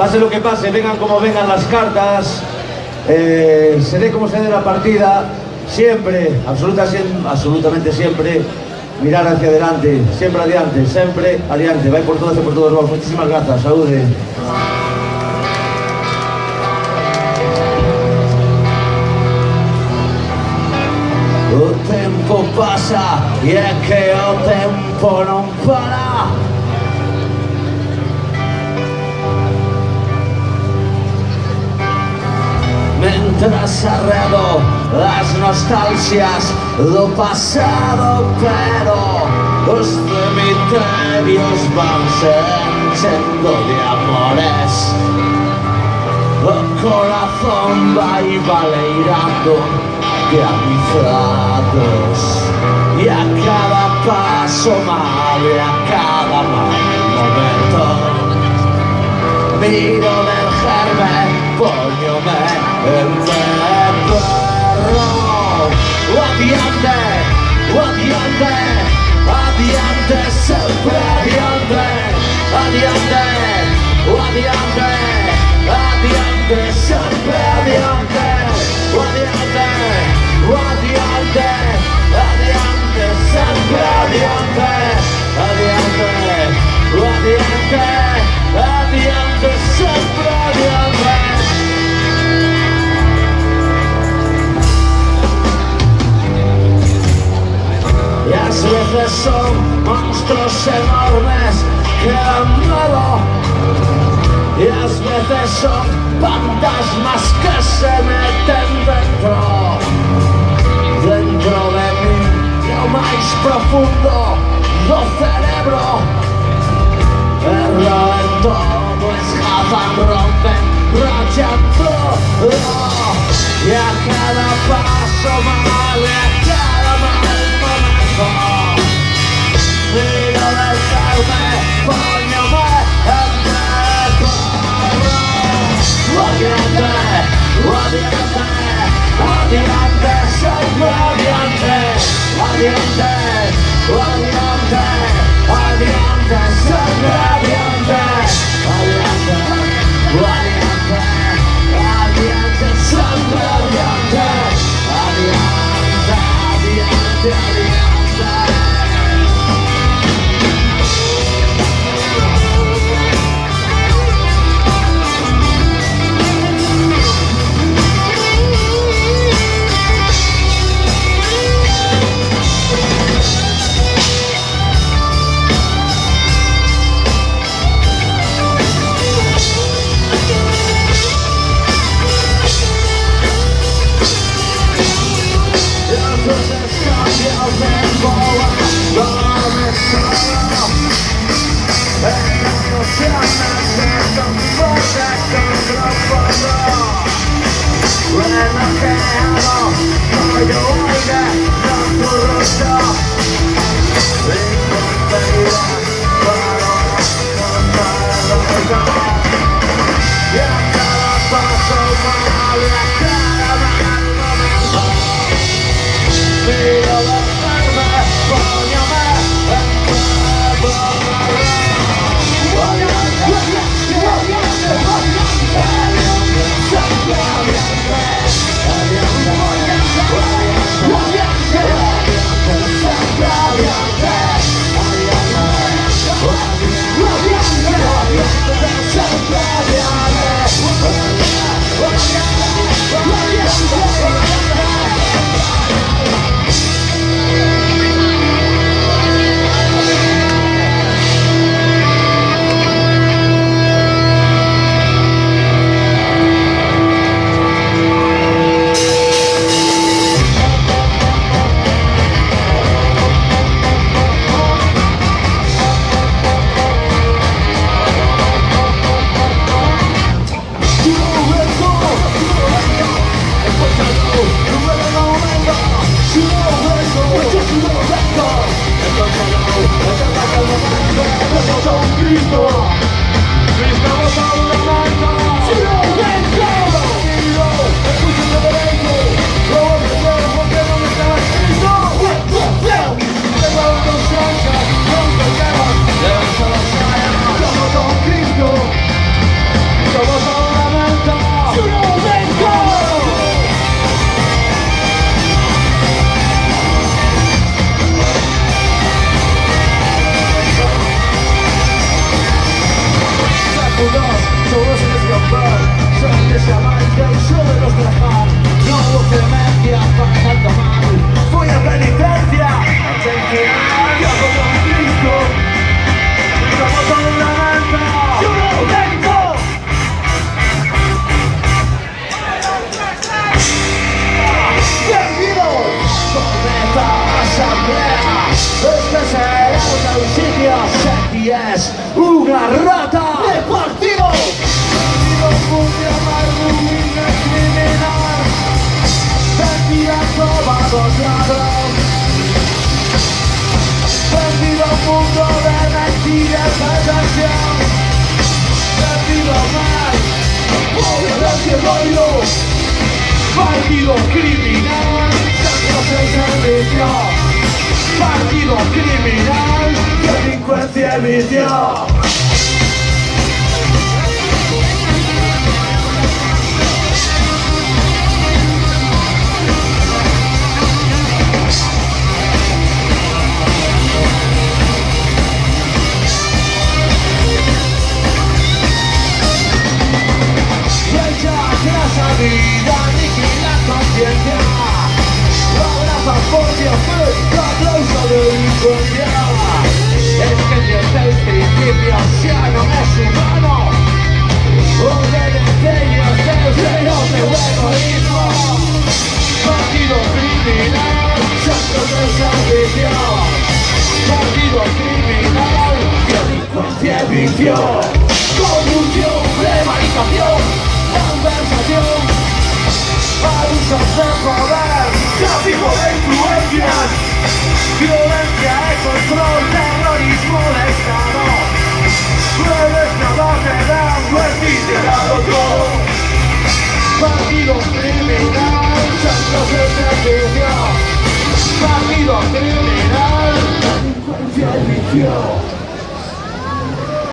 pase lo que pase, vengan como vengan las cartas, se dé como se dé la partida, siempre, absolutamente siempre, mirar hacia adelante, siempre adiante, vai por todas e por todos vos. Muchísimas grazas, saúde. O tempo pasa e é que o tempo non para. Mentras arredo as nostalgias do pasado, pero os cemiterios vanse enchendo de amores. O corazón vai baleirando de amizades, e a cada paso mal e a cada mal momento miro vergerme, póñome en perro. O adiante, adiante, sempre adiante, adiante, o adiante, adiante, sempre adiante, o adiante, o adiante, adiante, sempre adiante, adiante, o adiante, adiante, sempre adiante. Y a veces son monstruos enormes que dan miedo, y a veces son fantasmas que se meten dentro de mí, lo más profundo do cerebro. Perro en todo, escapan, rompen, rochan todo, y a cada paso mal, y a cada mal momento miro dejarme, póñame en perro. Adiante, adiante, adiante, siempre adiante, adiante, adiante, adiante, siempre adiante, adiante, adiante, adiante, siempre adiante, adiante, adiante, adiante. rata del partido. Partido mundial, ruina criminal, vendida todos lados. Perdido mundo de mentira y perversión. Perdido mal, pobre cielo. Partido criminal, centros de servicio. Partido criminal, delincuencia y vicio. La vida aniquila conciencia. Lo abrazas por Dios, tu aplauso de delincuencia. Es que desde el principio ya no es humano. Obedece y deseos de egoísmo. Partido criminal, centros de servicio. Partido criminal, delincuencia y vicio. Corrupción, prevaricación, conversación, abusos de poder, tráfico de influencias, violencia de control, terrorismo de Estado. Puedes nada te dan, justicia dado todo. Partido criminal, centros de servicio. Partido criminal, delincuencia y vicio.